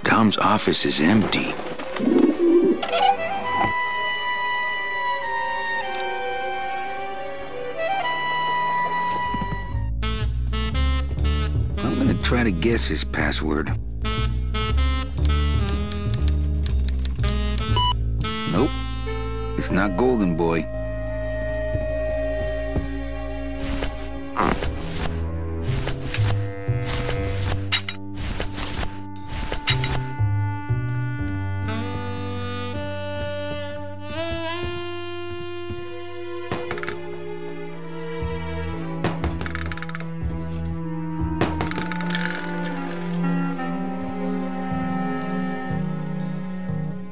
Dom's office is empty. I'm gonna try to guess his password. Nope, it's not Golden Boy.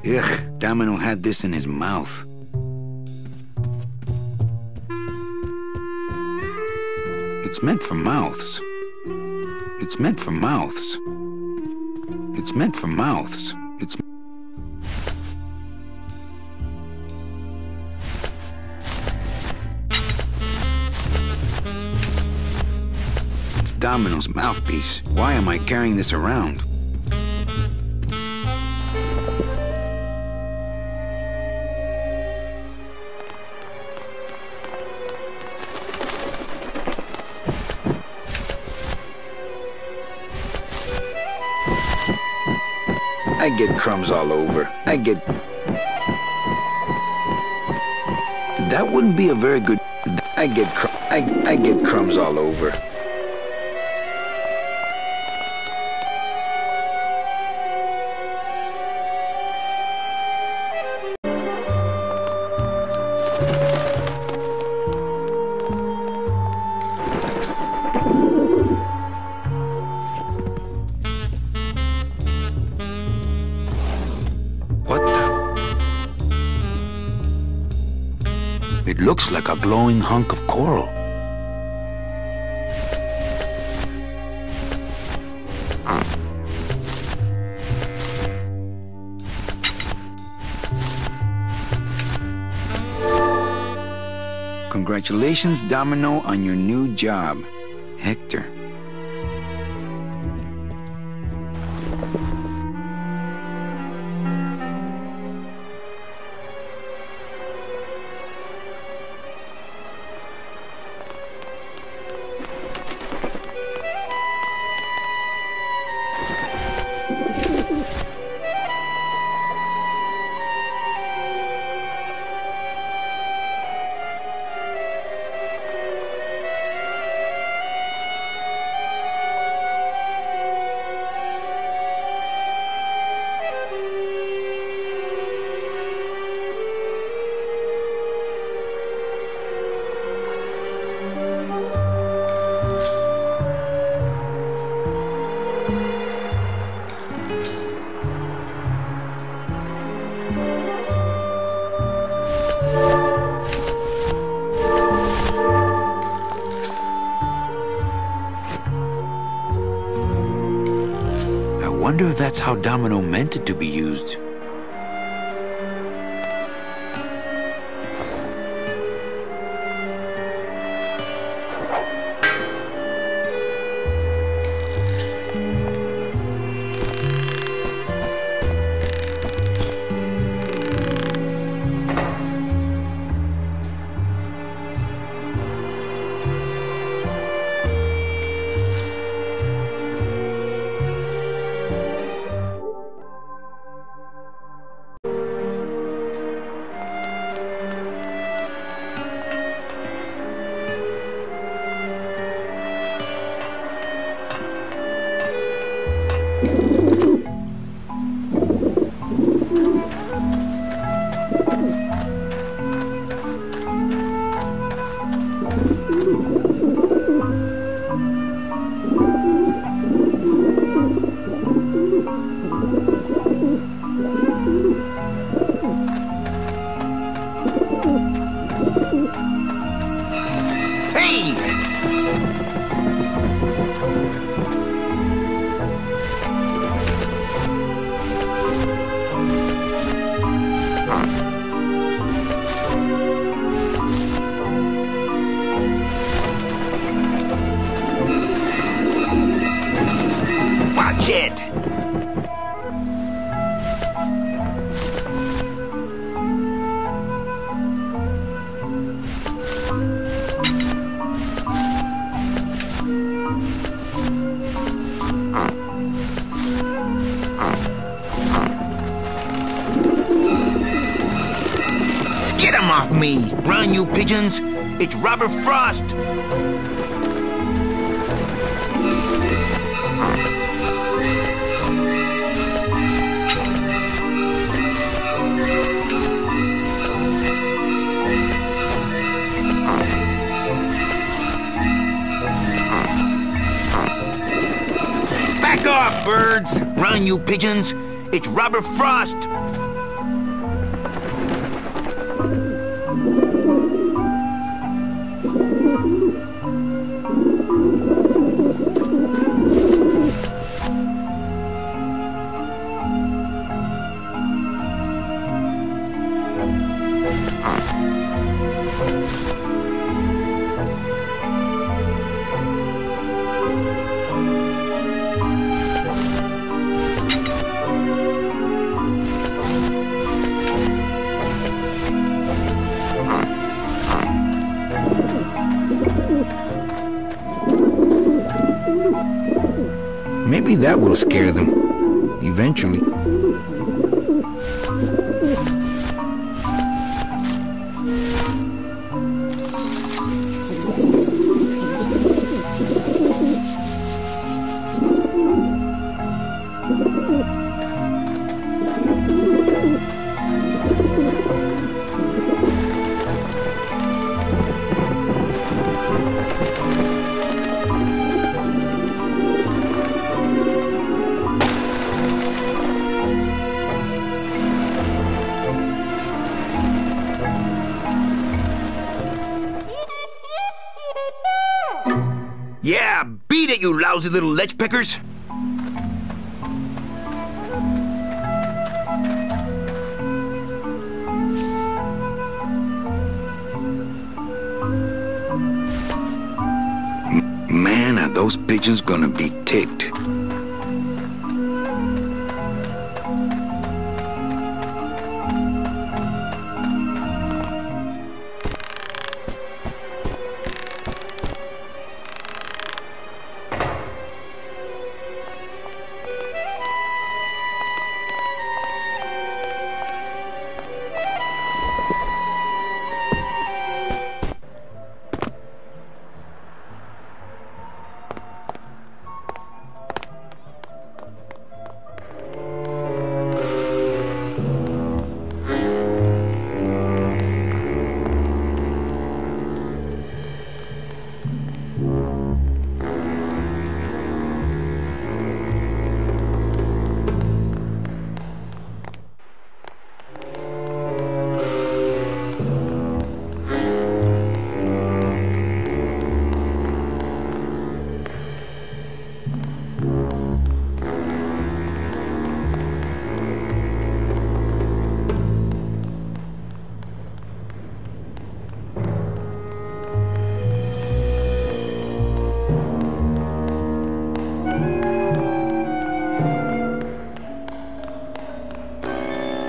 Ugh, Domino had this in his mouth. It's meant for mouths. It's meant for mouths. It's meant for mouths. It's Domino's mouthpiece. Why am I carrying this around? I get crumbs all over. That wouldn't be a very good... I get crumbs all over. It looks like a glowing hunk of coral. Congratulations, Domino, on your new job, Hector. I wonder if that's how Domino meant it to be used. Run, you pigeons! It's Robert Frost! Back off, birds! Run, you pigeons! It's Robert Frost! Maybe that will scare them, eventually. Yeah, beat it, you lousy little lechpeckers! Man, are those pigeons gonna be ticked.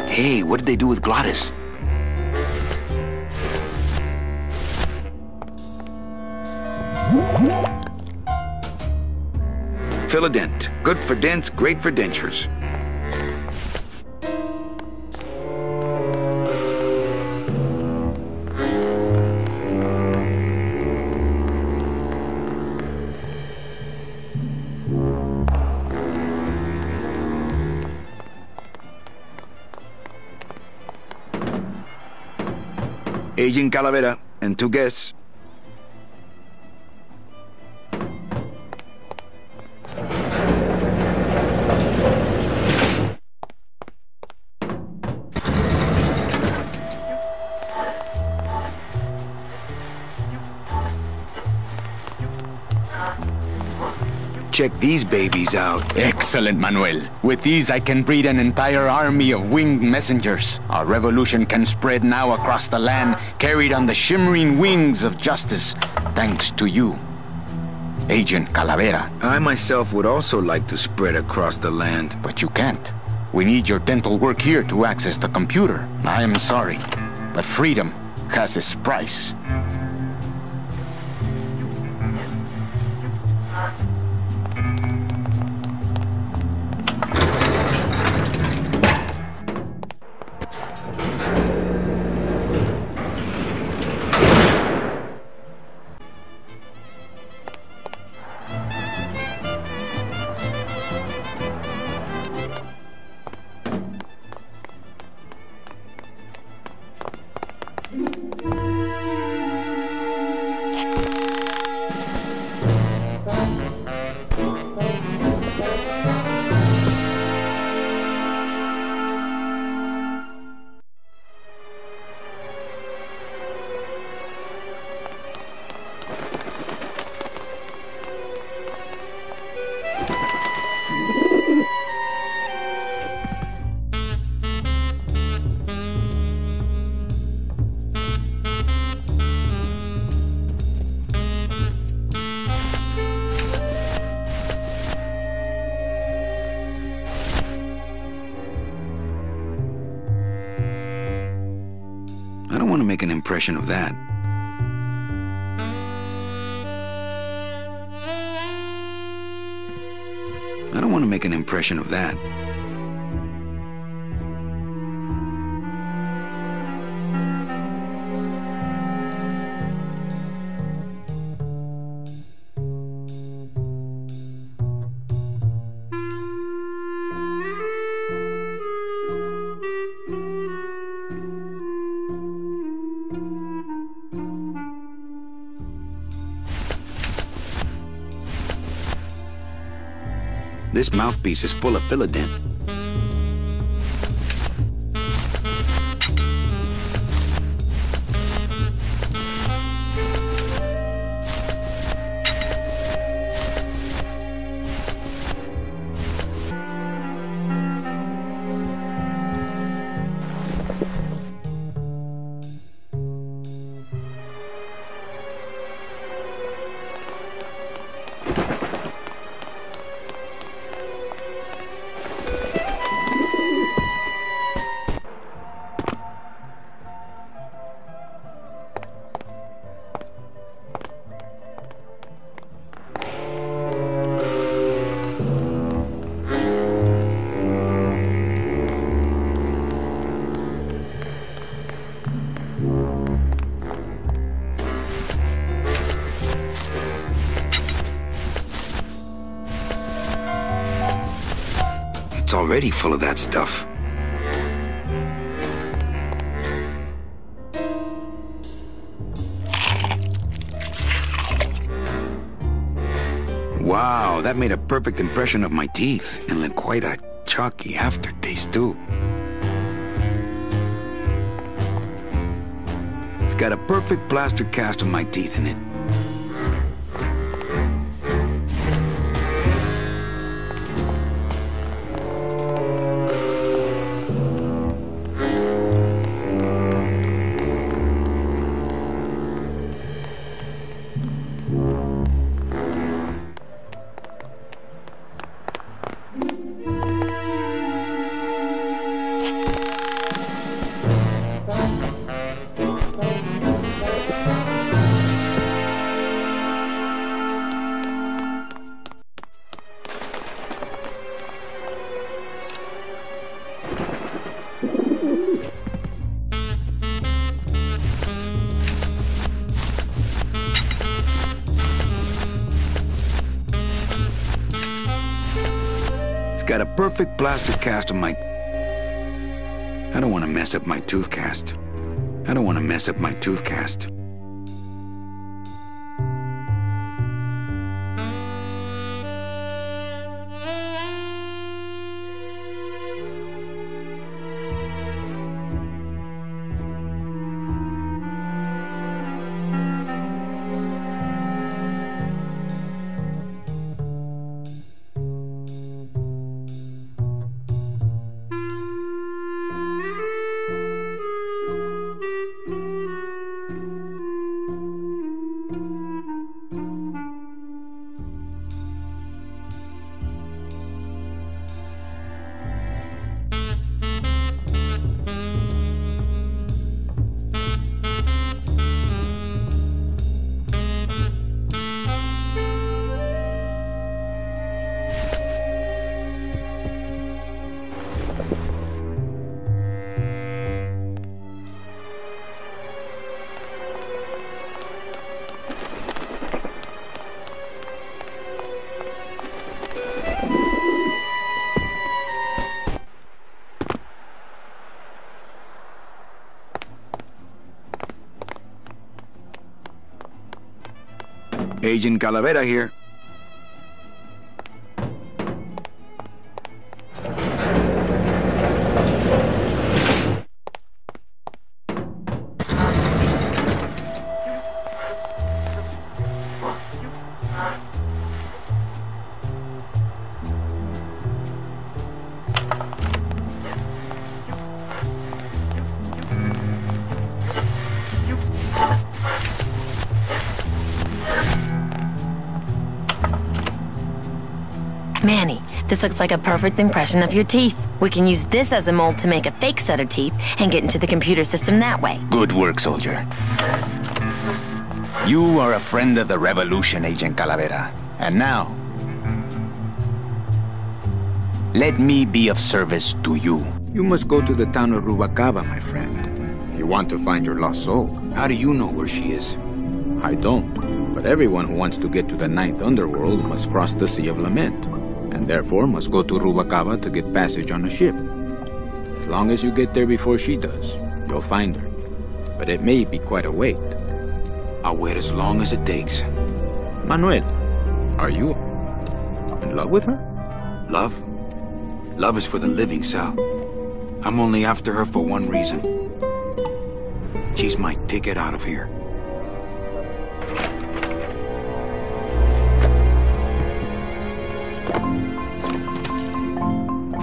Hey, what did they do with Glottis? Philadent. Good for dents, great for dentures. Agent Calavera and 2 guests. Check these babies out. Excellent, Manuel. With these, I can breed an entire army of winged messengers. Our revolution can spread now across the land, carried on the shimmering wings of justice, thanks to you, Agent Calavera. I myself would also like to spread across the land. But you can't. We need your dental work here to access the computer. I am sorry, but freedom has its price. impression of that. I don't want to make an impression of that. This mouthpiece is full of Philodent. It's already full of that stuff. Wow, that made a perfect impression of my teeth, and left quite a chalky aftertaste, too. It's got a perfect plaster cast of my teeth in it. Got a perfect plaster cast of my... I don't want to mess up my tooth cast. I don't want to mess up my tooth cast. Agent Calavera here. Manny, This looks like a perfect impression of your teeth. We can use this as a mold to make a fake set of teeth and get into the computer system that way. Good work, soldier. You are a friend of the revolution, Agent Calavera. And now, let me be of service to you. You must go to the town of Rubacava, my friend, if you want to find your lost soul. How do you know where she is? I don't, but everyone who wants to get to the Ninth Underworld must cross the Sea of Lament, and therefore must go to Rubacava to get passage on a ship. As long as you get there before she does, you'll find her. But it may be quite a wait. I'll wait as long as it takes. Manuel, are you in love with her? Love? Love is for the living, Sal. I'm only after her for one reason. She's my ticket out of here.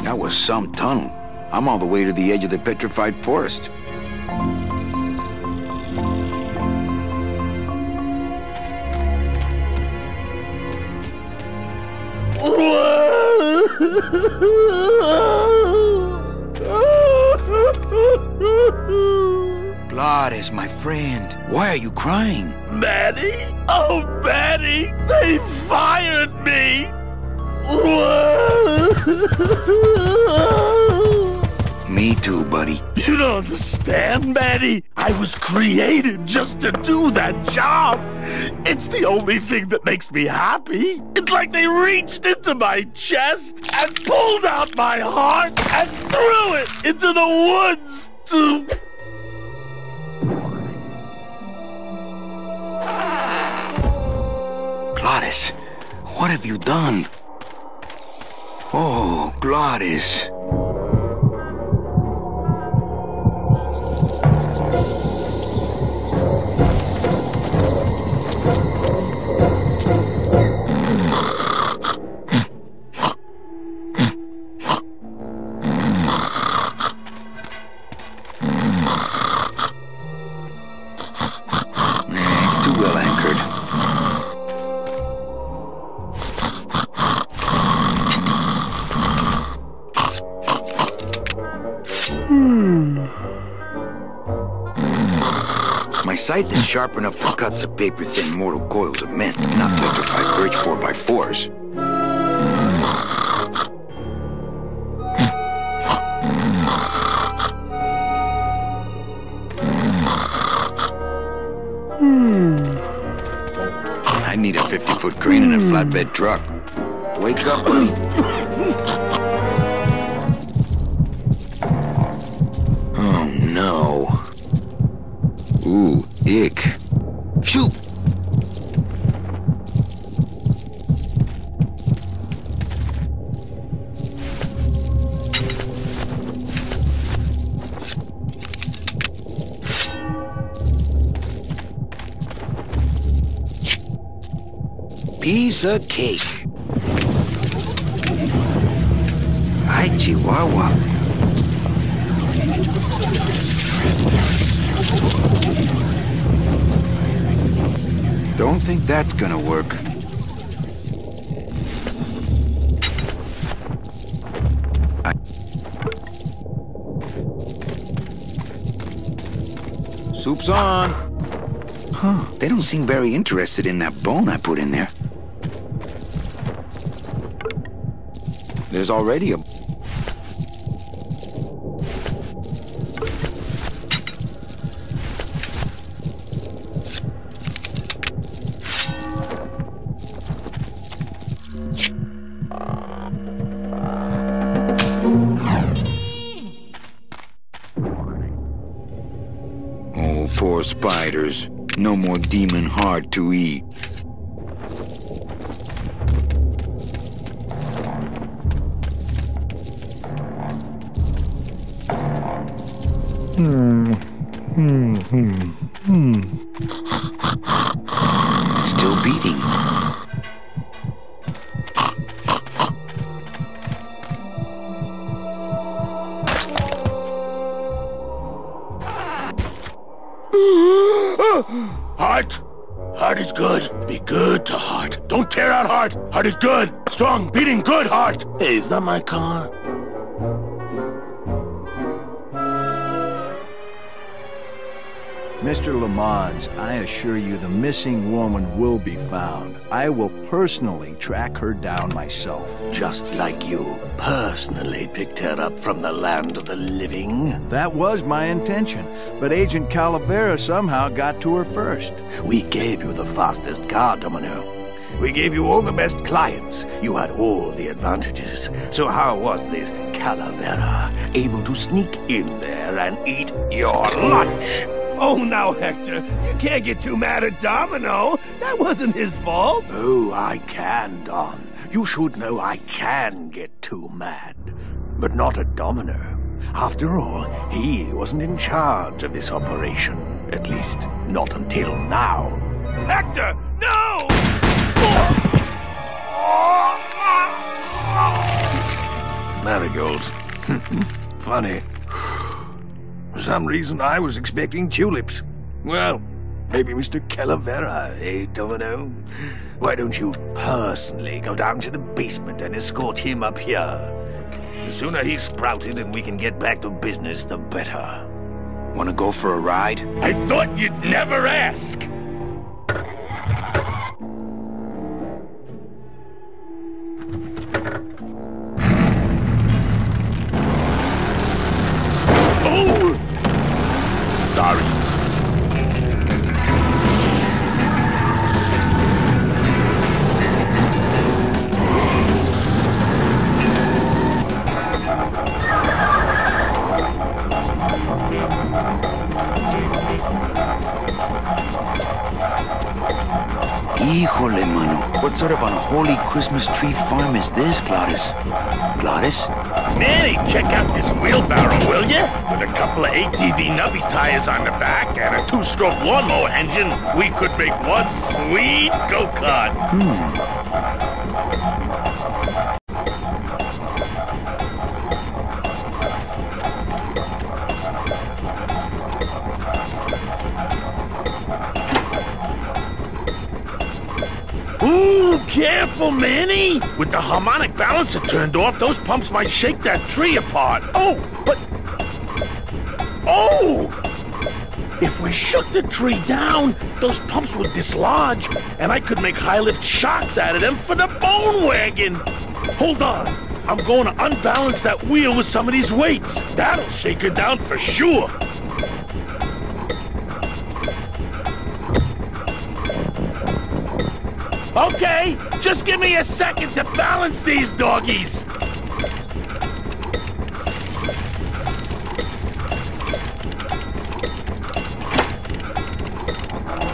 That was some tunnel. I'm all the way to the edge of the petrified forest. Glades, my friend, why are you crying? Manny? Oh, Manny! They fired me! Me too, buddy. You don't understand, Manny. I was created just to do that job. It's the only thing that makes me happy. It's like they reached into my chest and pulled out my heart and threw it into the woods to... Glades, what have you done? Oh, Glades. It's too well anchored. My scythe is sharp enough to cut the paper-thin mortal coils of men, not petrified birch 4x4s. I need a 50-foot crane and a flatbed truck. Wake up, buddy. Oh, no. Ooh, ick. Shoot! Piece of cake. Ay, Chihuahua. Don't think that's gonna work. Soup's on. Huh, they don't seem very interested in that bone I put in there. There's already a... Oh, poor spiders. No more demon heart to eat. Still beating. Heart? Heart is good. Be good to heart. Don't tear out heart. Heart is good. Strong, beating good heart. Hey, is that my car? Mr. Lamont, I assure you the missing woman will be found. I will personally track her down myself. Just like you personally picked her up from the land of the living? That was my intention, but Agent Calavera somehow got to her first. We gave you the fastest car, Domino. We gave you all the best clients. You had all the advantages. So how was this Calavera able to sneak in there and eat your lunch? Oh, now, Hector, you can't get too mad at Domino. That wasn't his fault. Oh, I can, Don. You should know I can get too mad. But not at Domino. After all, he wasn't in charge of this operation. At least, not until now. Hector, no! Marigolds. Funny. For some reason, I was expecting tulips. Well, maybe Mr. Calavera, eh, Domino? Why don't you personally go down to the basement and escort him up here? The sooner he's sprouted and we can get back to business, the better. Wanna go for a ride? I thought you'd never ask. Oh! Sorry. Híjole, mano. What sort of unholy Christmas tree farm is this, Gladys? Gladys? Manny, check out this wheelbarrow, will ya? With a couple of ATV nubby tires on the back and a two-stroke lawnmower engine, we could make one sweet go-kart. Ooh, careful, Manny! With the harmonic balancer turned off, those pumps might shake that tree apart. Oh, but... Oh! If we shook the tree down, those pumps would dislodge, and I could make high-lift shocks out of them for the bone wagon. Hold on. I'm going to unbalance that wheel with some of these weights. That'll shake her down for sure. Okay, just give me a second to balance these doggies.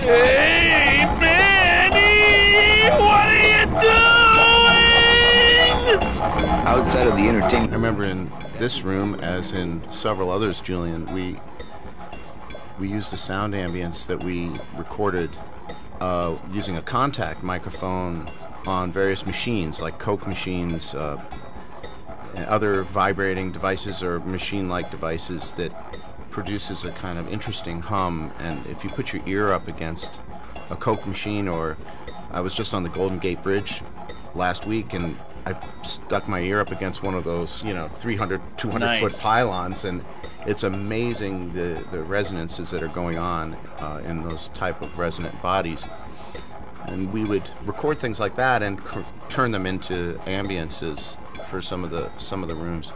Hey, Manny! What are you doing? Outside of the entertainment... I remember in this room, as in several others, Julian, we used a sound ambience that we recorded using a contact microphone on various machines, like Coke machines, and other vibrating devices or machine-like devices that produces a kind of interesting hum. And if you put your ear up against a Coke machine, or I was just on the Golden Gate Bridge last week and I stuck my ear up against one of those, 300, 200-foot pylons, and it's amazing the resonances that are going on in those type of resonant bodies. And we would record things like that and turn them into ambiences for some of the rooms.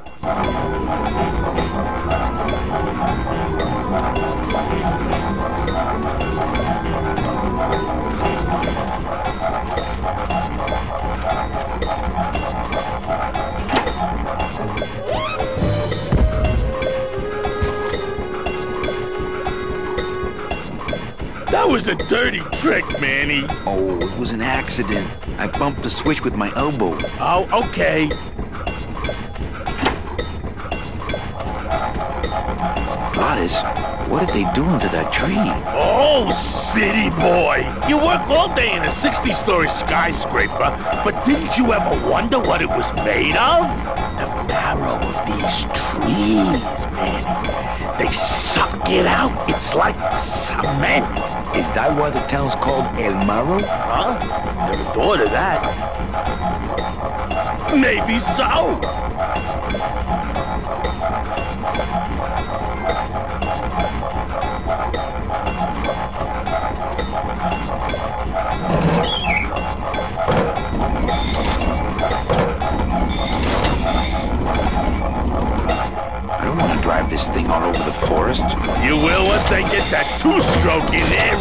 That was a dirty trick, Manny. Oh, it was an accident. I bumped the switch with my elbow. Oh, okay. Gladys, what are they doing to that tree? Oh, city boy. You work all day in a 60-story skyscraper, but didn't you ever wonder what it was made of? The marrow of these trees, man. They suck it out. It's like cement. Is that why the town's called El Marrow? Huh? Never thought of that. Maybe so. I don't want to drive this thing all over the forest. You will once I get that two-stroke in there.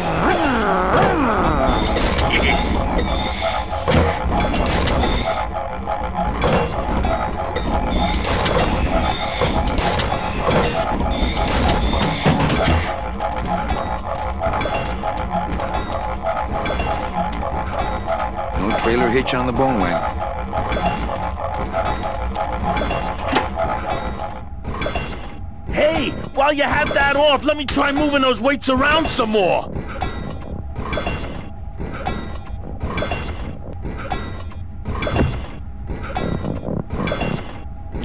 No trailer hitch on the bone wagon. Hey, while you have that off, let me try moving those weights around some more.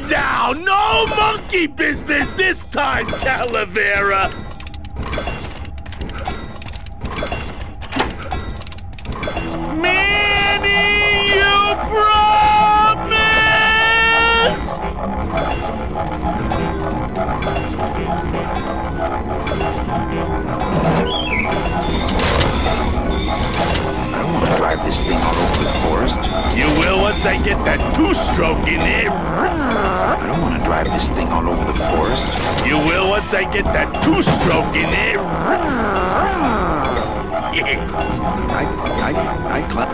Now, no monkey business this time, Calavera. Manny, you promise? I don't want to drive this thing all over the forest. You will once I get that two-stroke in there. I don't want to drive this thing all over the forest. You will once I get that two-stroke in there. I climb.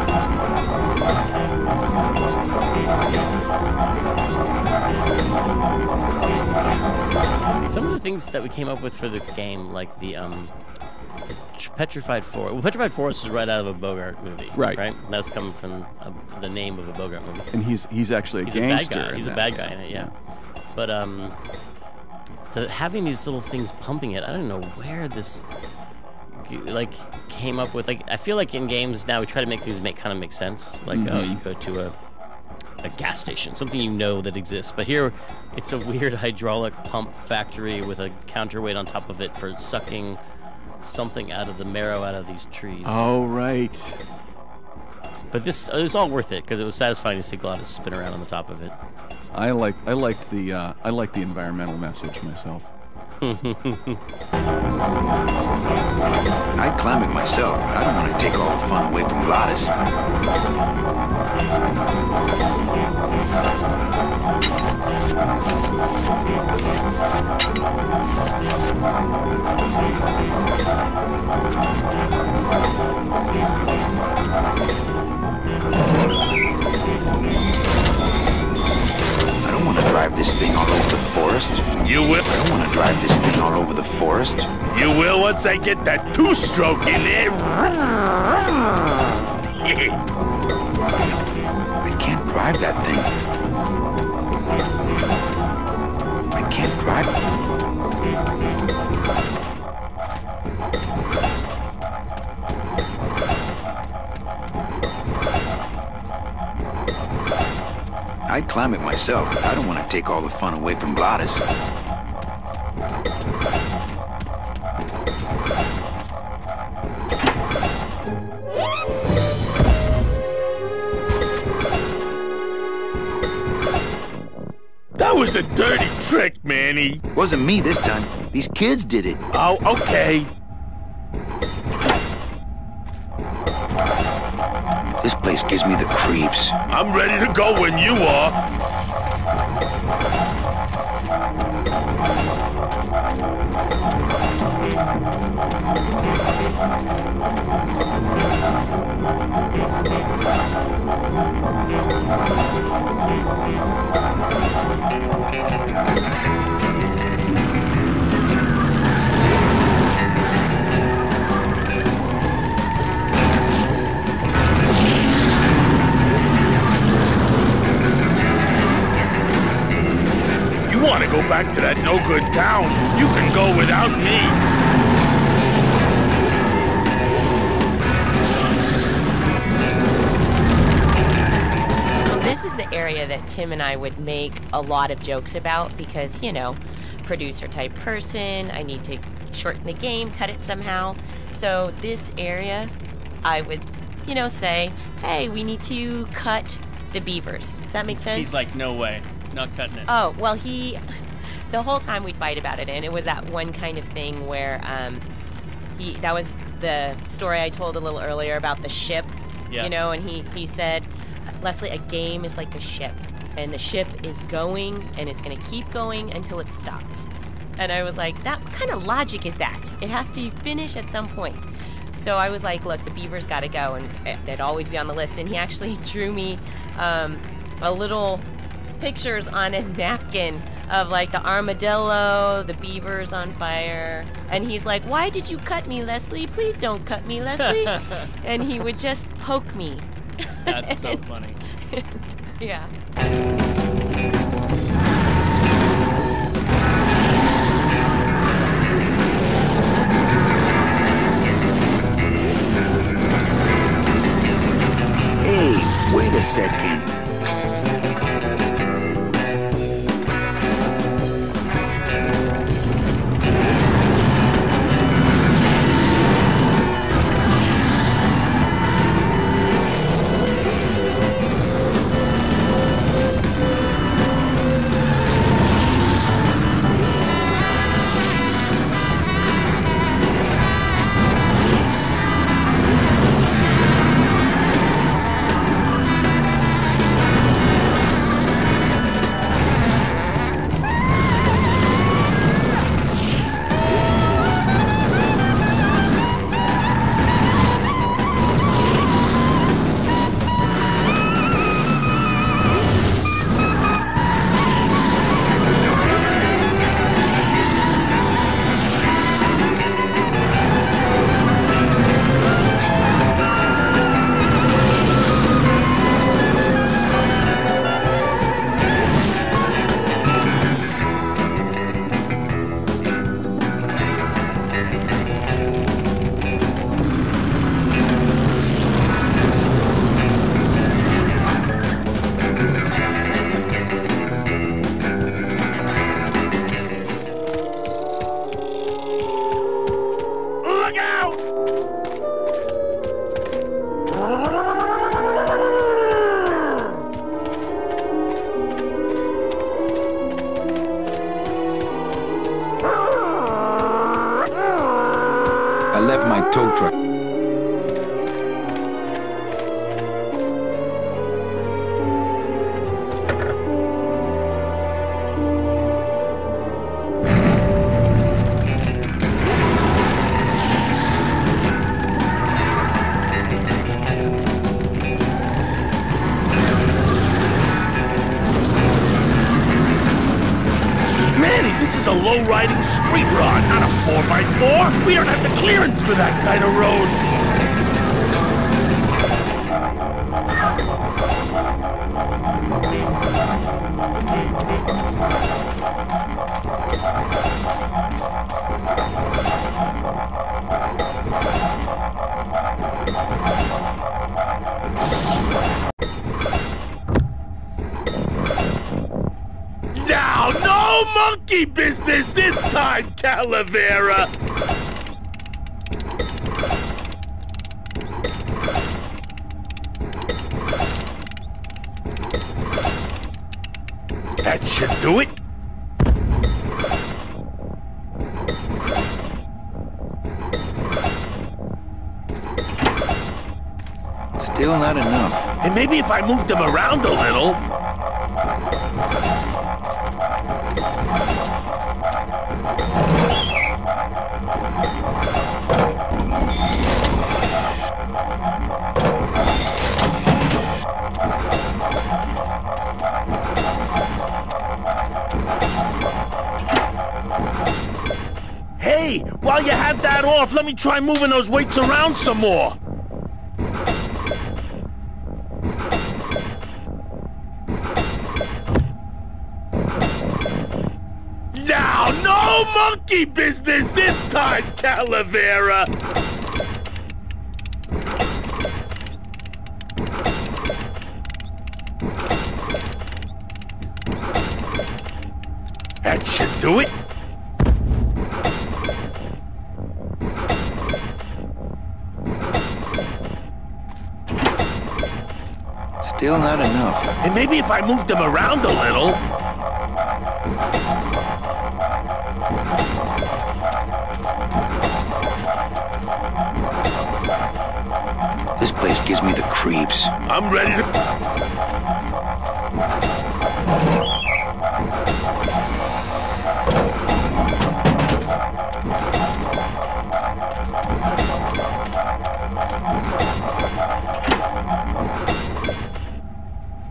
Some of the things that we came up with for this game, like the Petrified Forest. Well, Petrified Forest is right out of a Bogart movie. Right. That's coming from the name of a Bogart movie. And he's actually a gangster. A bad guy. He's a bad guy in it, yeah. But having these little things pumping it, I don't know where this came up with. Like, I feel like in games now we try to make things kind of make sense. Like, oh, you go to a gas station, something you know that exists. But here, it's a weird hydraulic pump factory with a counterweight on top of it for sucking something out of the marrow out of these trees. Oh, right. But it was all worth it because it was satisfying to see Glottis spin around on the top of it. I like the environmental message myself. I'd climb it myself, but I don't want to take all the fun away from Glottis. I don't want to drive this thing all over the forest. You will. I don't want to drive this thing all over the forest. You will once I get that two-stroke in there. I can't drive that thing. I can't drive it. I'd climb it myself, but I don't want to take all the fun away from Glottis. That was a dirty trick, Manny. Wasn't me this time. These kids did it. Oh, okay. This place gives me the creeps. I'm ready to go when you are. You want to go back to that no-good town? You can go without me. This is the area that Tim and I would make a lot of jokes about because, you know, producer-type person, I need to shorten the game, cut it somehow. So this area, I would, you know, say, hey, we need to cut the beavers. Does that make sense? He's like, no way, not cutting it. Oh, well, the whole time we'd fight about it, and it was that one kind of thing where, that was the story I told a little earlier about the ship, you know, and he said, Leslie, a game is like a ship, and the ship is going, and it's going to keep going until it stops. And I was like, what kind of logic is that? It has to finish at some point. So I was like, look, the beavers got to go, and they'd always be on the list. And he actually drew me a little pictures on a napkin of like the armadillo, the beavers on fire. And he's like, why did you cut me, Leslie? Please don't cut me, Leslie. And he would just poke me. That's so funny. Yeah. Hey, wait a second. tow truck. This is a low-riding street rod, not a 4x4. We don't have the clearance for that kind of road. Now, no monkey business this time, Calavera! That should do it. Still not enough. And maybe if I moved them around a little... Hey, while you have that off, let me try moving those weights around some more. Now, no monkey business this time, Calavera! That should do it. Still not enough. And maybe if I moved them around a little... This place gives me the creeps. I'm ready to...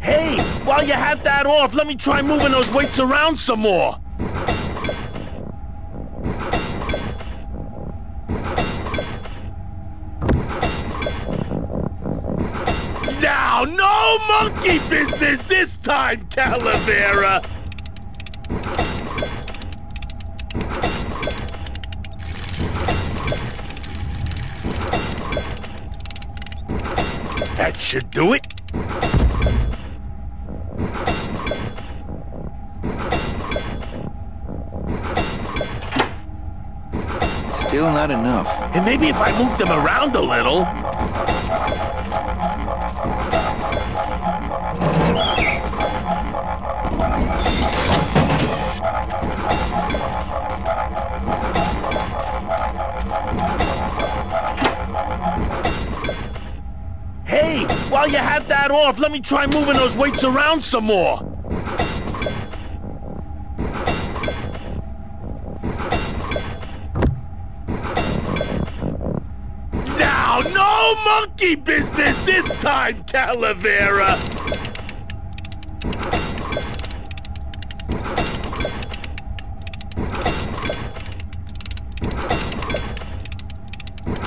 Hey, while you have that off, let me try moving those weights around some more. Now, no monkey business this time, Calavera! That should do it. Still not enough. And maybe if I moved them around a little... Hey, while you have that off, let me try moving those weights around some more. Now, no monkey business this time, Calavera!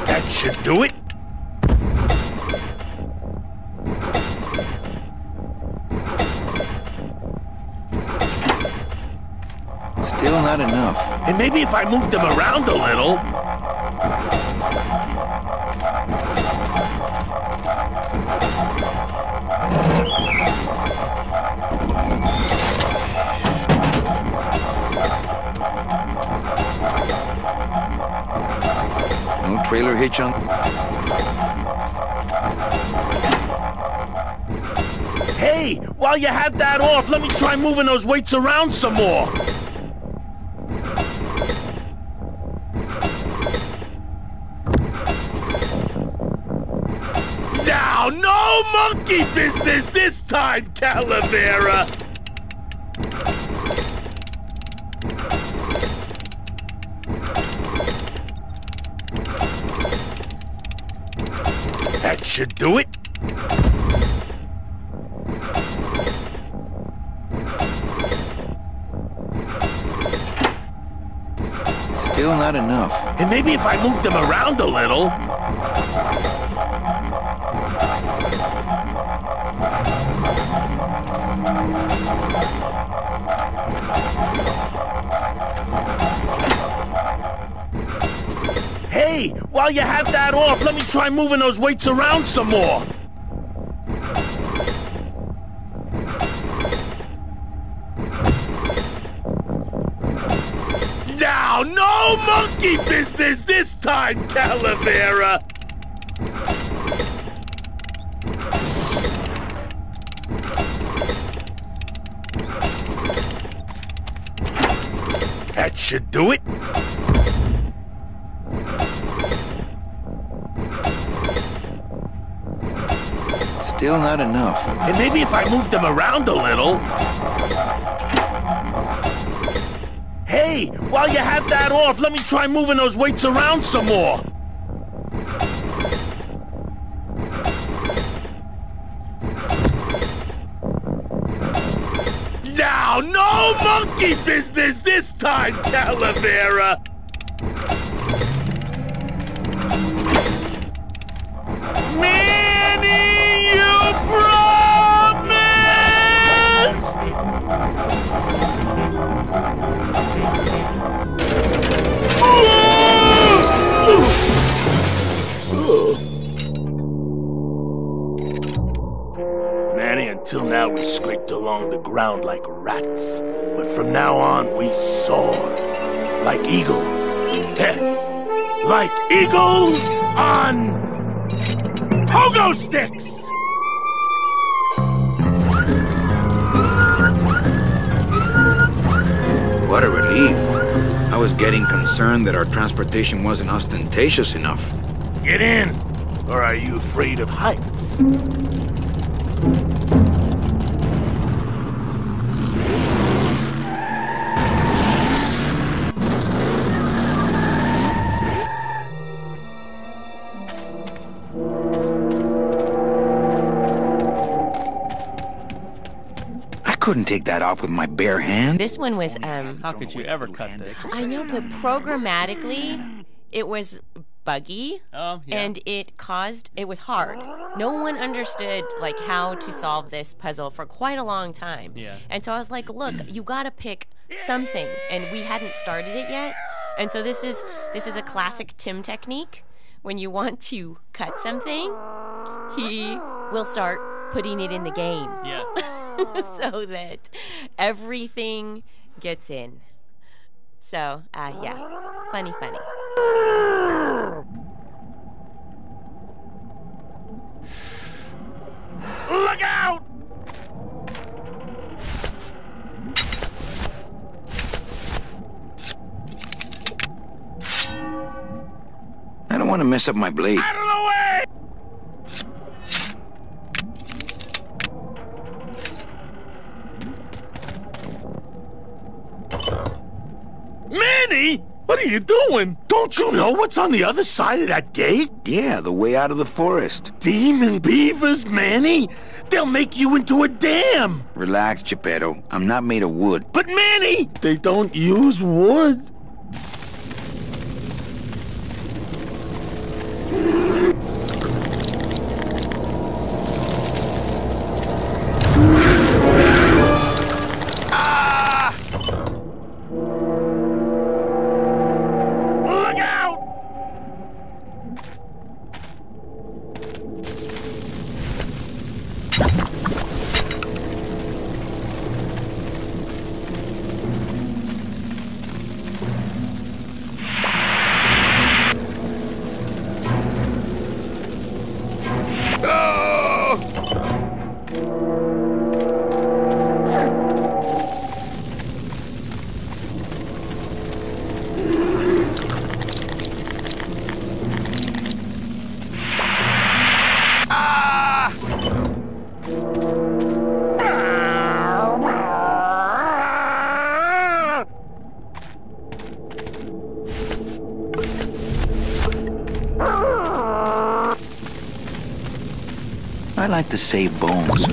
That should do it. Still not enough. And maybe if I moved them around a little... No trailer hitch on... Hey, while you have that off, let me try moving those weights around some more. Now, no monkey business this time, Calavera! That should do it. Still not enough. And maybe if I moved them around a little... Hey, while you have that off, let me try moving those weights around some more. Now, no monkey business this time, Calavera! That should do it. Still not enough. And maybe if I moved them around a little... Hey, while you have that off, let me try moving those weights around some more. Now, no monkey business this time, Calavera! Manny, you promised! Manny, until now we scraped along the ground like rats. But from now on we soar like eagles. Like eagles on pogo sticks! What a relief. I was getting concerned that our transportation wasn't ostentatious enough. Get in! Or are you afraid of heights? Couldn't take that off with my bare hand. This one was, How could you ever cut this? I know, but programmatically, it was buggy. Oh, yeah. And it was hard. No one understood, like, how to solve this puzzle for quite a long time. Yeah. And so I was like, look, you gotta pick something. And we hadn't started it yet. And so this is a classic Tim technique. When you want to cut something, he will start putting it in the game. Yeah. So that everything gets in. So, yeah. Funny. Look out! I don't want to mess up my blade. Out of the way! Manny! What are you doing? Don't you know what's on the other side of that gate? Yeah, the way out of the forest. Demon beavers, Manny! They'll make you into a dam! Relax, Geppetto. I'm not made of wood. But Manny! They don't use wood. I like to save bones.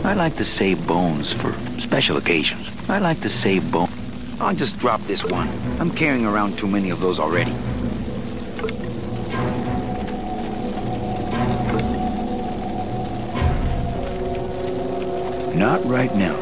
I like to save bones for special occasions. I like to save bones. I'll just drop this one. I'm carrying around too many of those already. Not right now.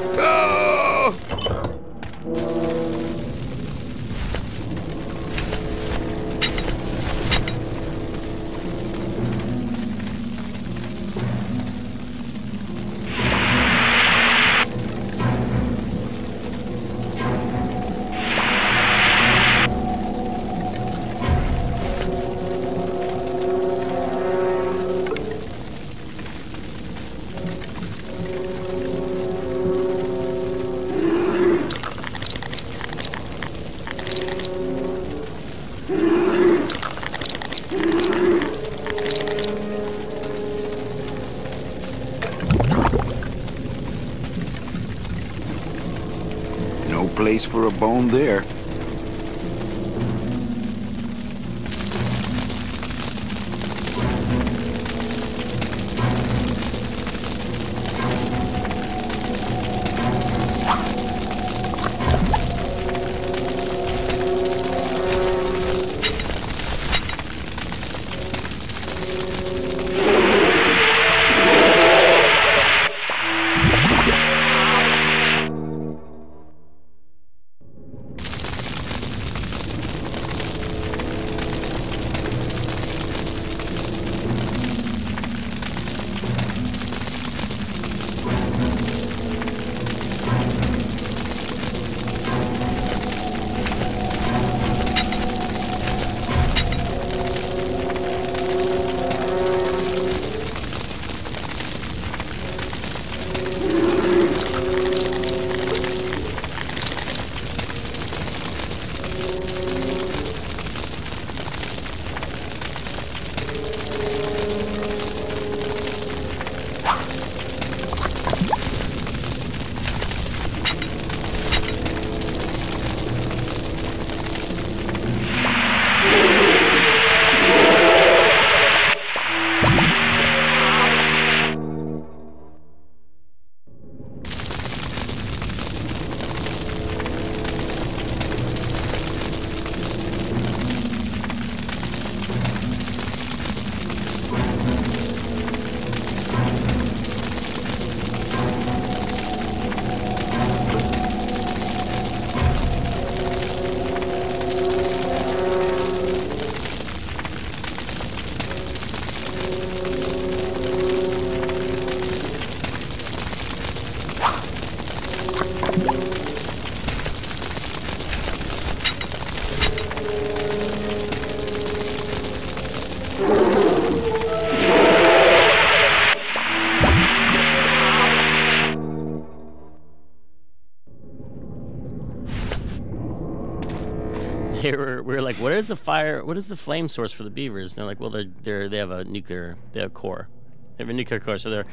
No place for a bone there. We were like, what is the fire? What is the flame source for the beavers? And they're like, well, they have a nuclear, they have a core. They have a nuclear core, so they're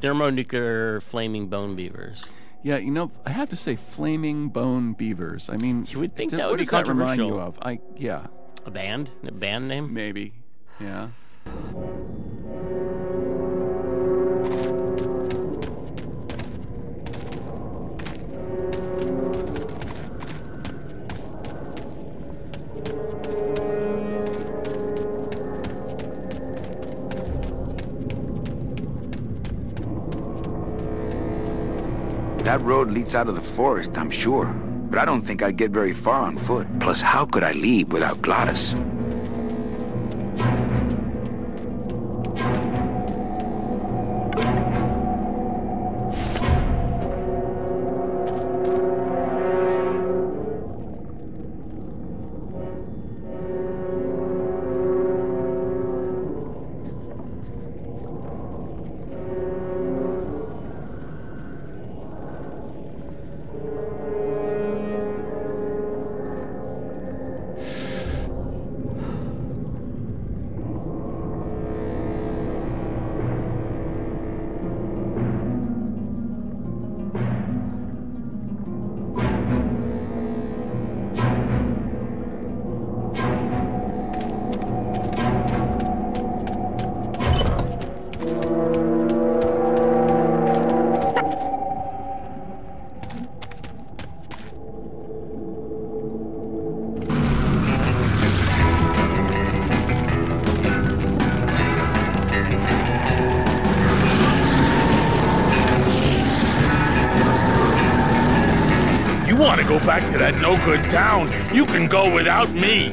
thermonuclear flaming bone beavers. Yeah, you know, I have to say, flaming bone beavers. I mean, you would think that would be controversial. What does that remind you of? Yeah. A band name? Maybe. Yeah. That road leads out of the forest, I'm sure. But I don't think I'd get very far on foot. Plus, how could I leave without Glottis? Want to go back to that no-good town, you can go without me.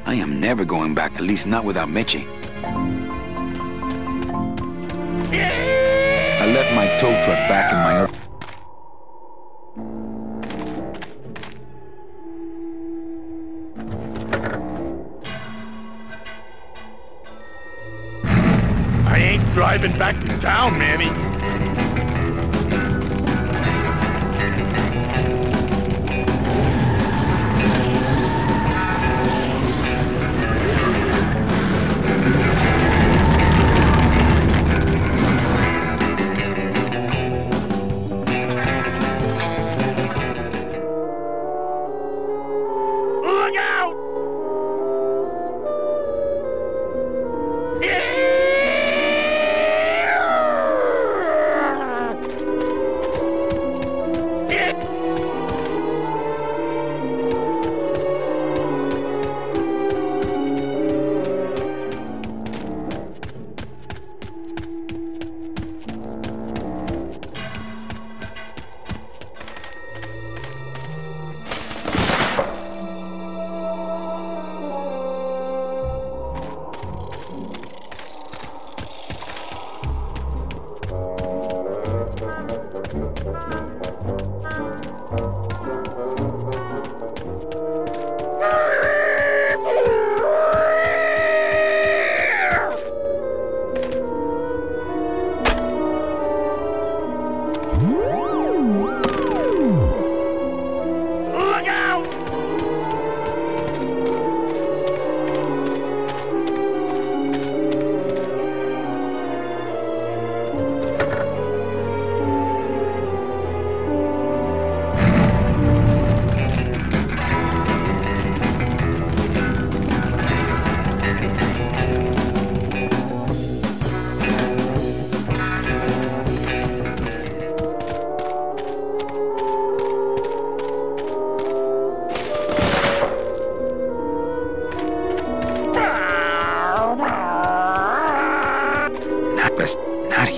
I am never going back, at least not without Meche. I left my tow truck back in my other... I ain't driving back to town, Manny.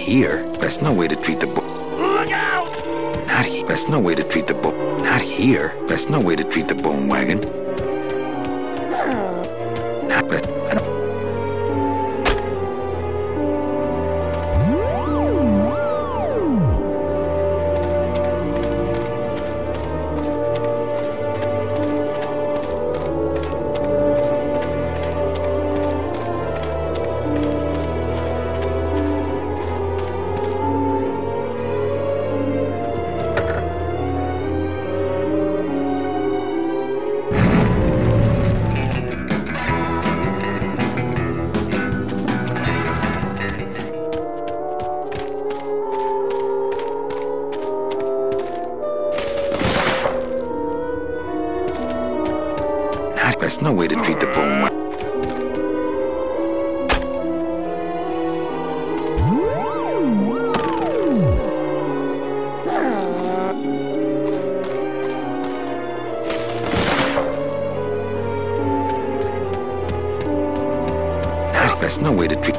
here. That's no way to treat the boy. Look out! Not here. That's no way to treat the boy. Not here. That's no way to treat the bone wagon. Not that. I don't. That's no way to treat the bone wagon. That's no way to treat.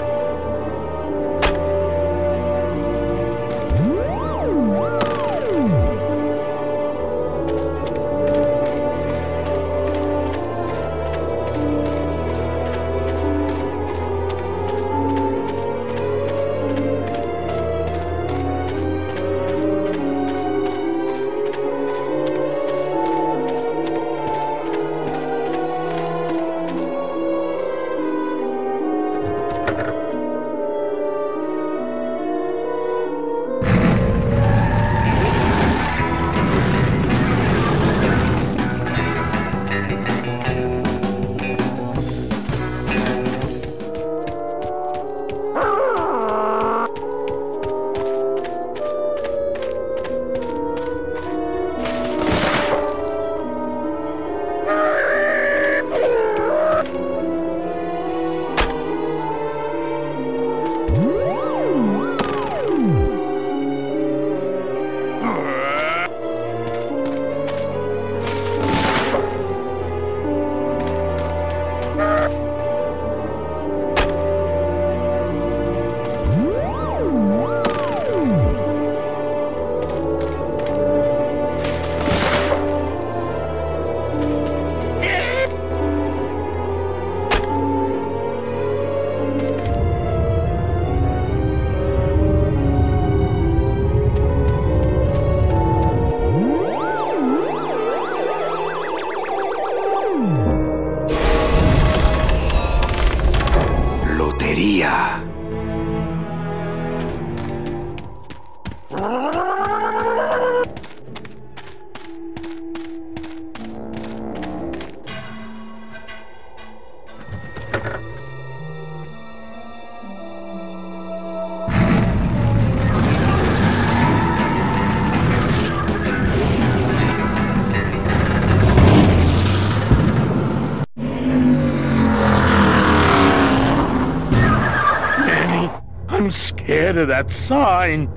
I'm scared of that sign.